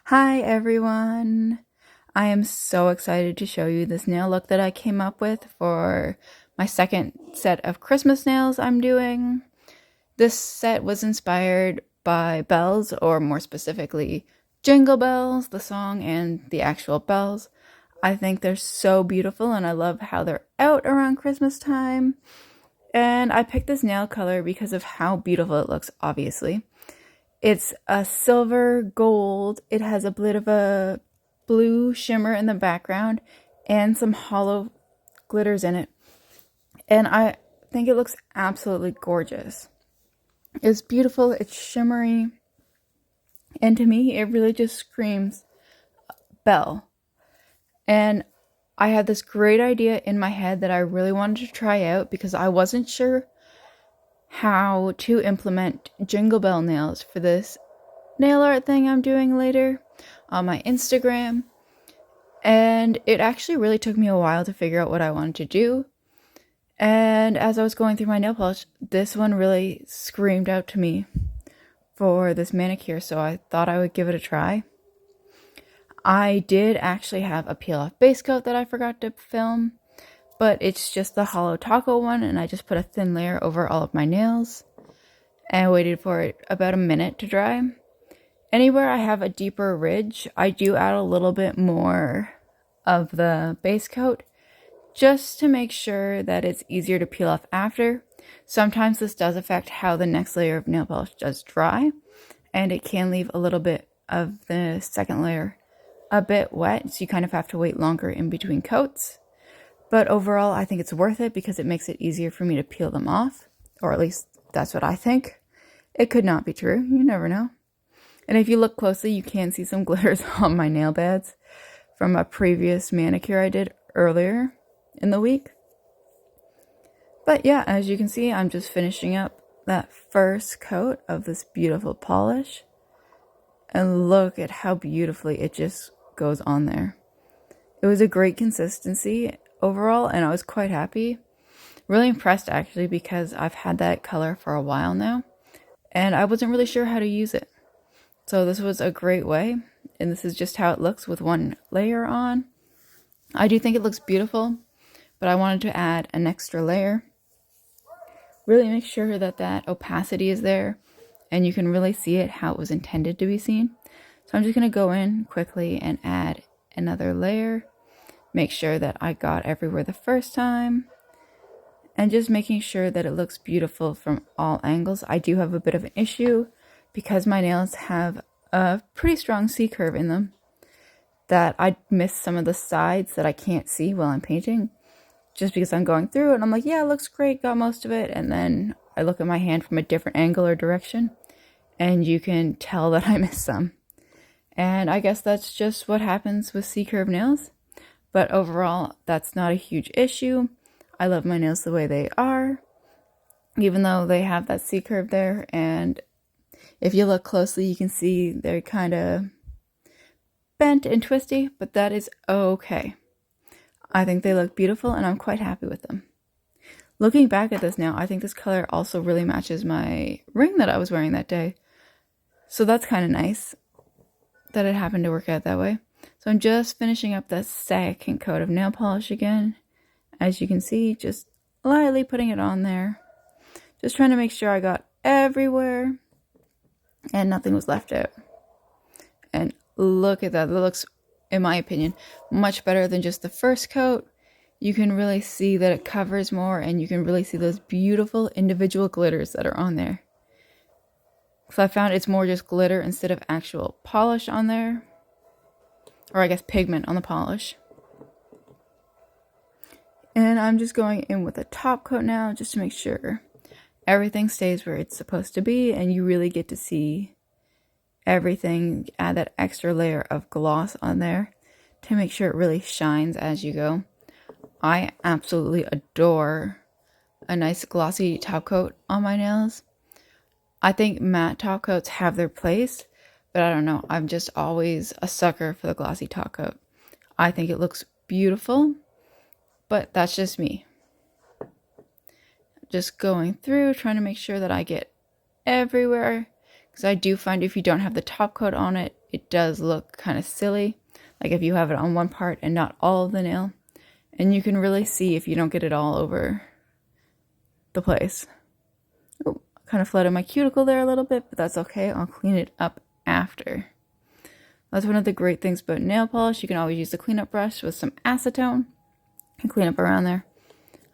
Hi everyone! I am so excited to show you this nail look that I came up with for my second set of Christmas nails I'm doing. This set was inspired by bells, or more specifically, Jingle Bells, the song and the actual bells. I think they're so beautiful and I love how they're out around Christmas time. And I picked this nail color because of how beautiful it looks, obviously. It's a silver gold. It has a bit of a blue shimmer in the background and some hollow glitters in it. And I think it looks absolutely gorgeous. It's beautiful, it's shimmery, and to me, it really just screams bell. And I had this great idea in my head that I really wanted to try out because I wasn't sure how to implement Jingle Bell nails for this nail art thing I'm doing later on my Instagram. And it actually really took me a while to figure out what I wanted to do. And as I was going through my nail polish, this one really screamed out to me for this manicure, so I thought I would give it a try. I did actually have a peel-off base coat that I forgot to film, but it's just the hollow taco one, and I just put a thin layer over all of my nails and waited for it about a minute to dry. Anywhere I have a deeper ridge, I do add a little bit more of the base coat just to make sure that it's easier to peel off after. Sometimes this does affect how the next layer of nail polish does dry, and it can leave a little bit of the second layer a bit wet, so you kind of have to wait longer in between coats. But overall, I think it's worth it because it makes it easier for me to peel them off, or at least that's what I think. It could not be true, you never know. And if you look closely, you can see some glitters on my nail beds from a previous manicure I did earlier in the week. But yeah, as you can see, I'm just finishing up that first coat of this beautiful polish. And look at how beautifully it just goes on there. It was a great consistency overall, and I was quite happy. Really impressed actually, because I've had that color for a while now, and I wasn't really sure how to use it. So this was a great way, and this is just how it looks with one layer on. I do think it looks beautiful, but I wanted to add an extra layer. Really make sure that that opacity is there, and you can really see it how it was intended to be seen. So I'm just going to go in quickly and add another layer. Make sure that I got everywhere the first time, and just making sure that it looks beautiful from all angles. I do have a bit of an issue because my nails have a pretty strong C curve in them, that I miss some of the sides that I can't see while I'm painting, just because I'm going through it and I'm like, yeah, it looks great, got most of it, and then I look at my hand from a different angle or direction, and you can tell that I missed some. And I guess that's just what happens with C-curve nails, but overall, that's not a huge issue. I love my nails the way they are, even though they have that C-curve there, and if you look closely, you can see they're kind of bent and twisty, but that is okay. I think they look beautiful, and I'm quite happy with them. Looking back at this now, I think this color also really matches my ring that I was wearing that day. So that's kind of nice that it happened to work out that way. So I'm just finishing up the second coat of nail polish again. As you can see, just lightly putting it on there. Just trying to make sure I got everywhere and nothing was left out. And look at that. That looks, in my opinion, much better than just the first coat. You can really see that it covers more, and you can really see those beautiful individual glitters that are on there. So I found it's more just glitter instead of actual polish on there. Or I guess pigment on the polish. And I'm just going in with a top coat now just to make sure everything stays where it's supposed to be and you really get to see everything. Add that extra layer of gloss on there to make sure it really shines as you go. I absolutely adore a nice glossy top coat on my nails. I think matte top coats have their place, but I don't know. I'm just always a sucker for the glossy top coat. I think it looks beautiful, but that's just me. Just going through, trying to make sure that I get everywhere, because I do find if you don't have the top coat on it, it does look kind of silly, like if you have it on one part and not all of the nail. And you can really see if you don't get it all over the place. Oh, kind of flooded my cuticle there a little bit, but that's okay. I'll clean it up after. That's one of the great things about nail polish. You can always use the cleanup brush with some acetone and clean up around there.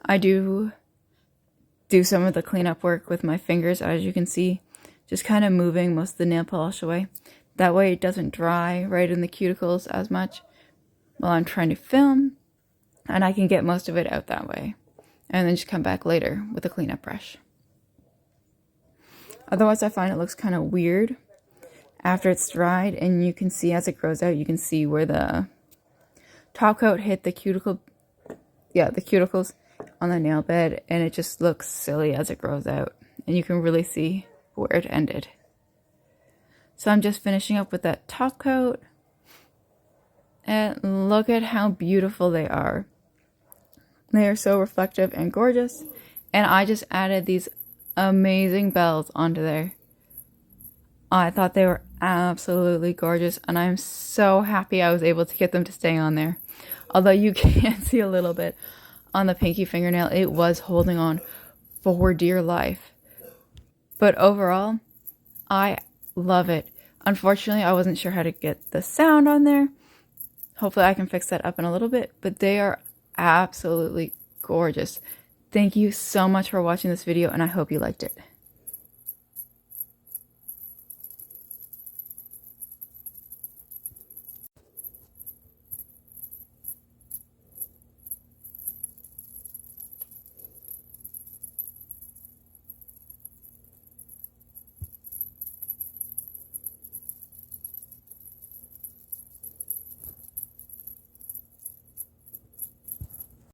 I do some of the cleanup work with my fingers, as you can see, just kind of moving most of the nail polish away. That way it doesn't dry right in the cuticles as much while I'm trying to film, and I can get most of it out that way. And then just come back later with a cleanup brush. Otherwise, I find it looks kind of weird after it's dried, and you can see as it grows out, you can see where the top coat hit the cuticle, the cuticles on the nail bed, and it just looks silly as it grows out, and you can really see where it ended. So I'm just finishing up with that top coat, and look at how beautiful they are. They are so reflective and gorgeous, and I just added these amazing bells onto there. I thought they were absolutely gorgeous, and I'm so happy I was able to get them to stay on there. Although you can see a little bit on the pinky fingernail, it was holding on for dear life. But overall, I love it. Unfortunately, I wasn't sure how to get the sound on there. Hopefully I can fix that up in a little bit, but they are absolutely gorgeous. Thank you so much for watching this video, and I hope you liked it.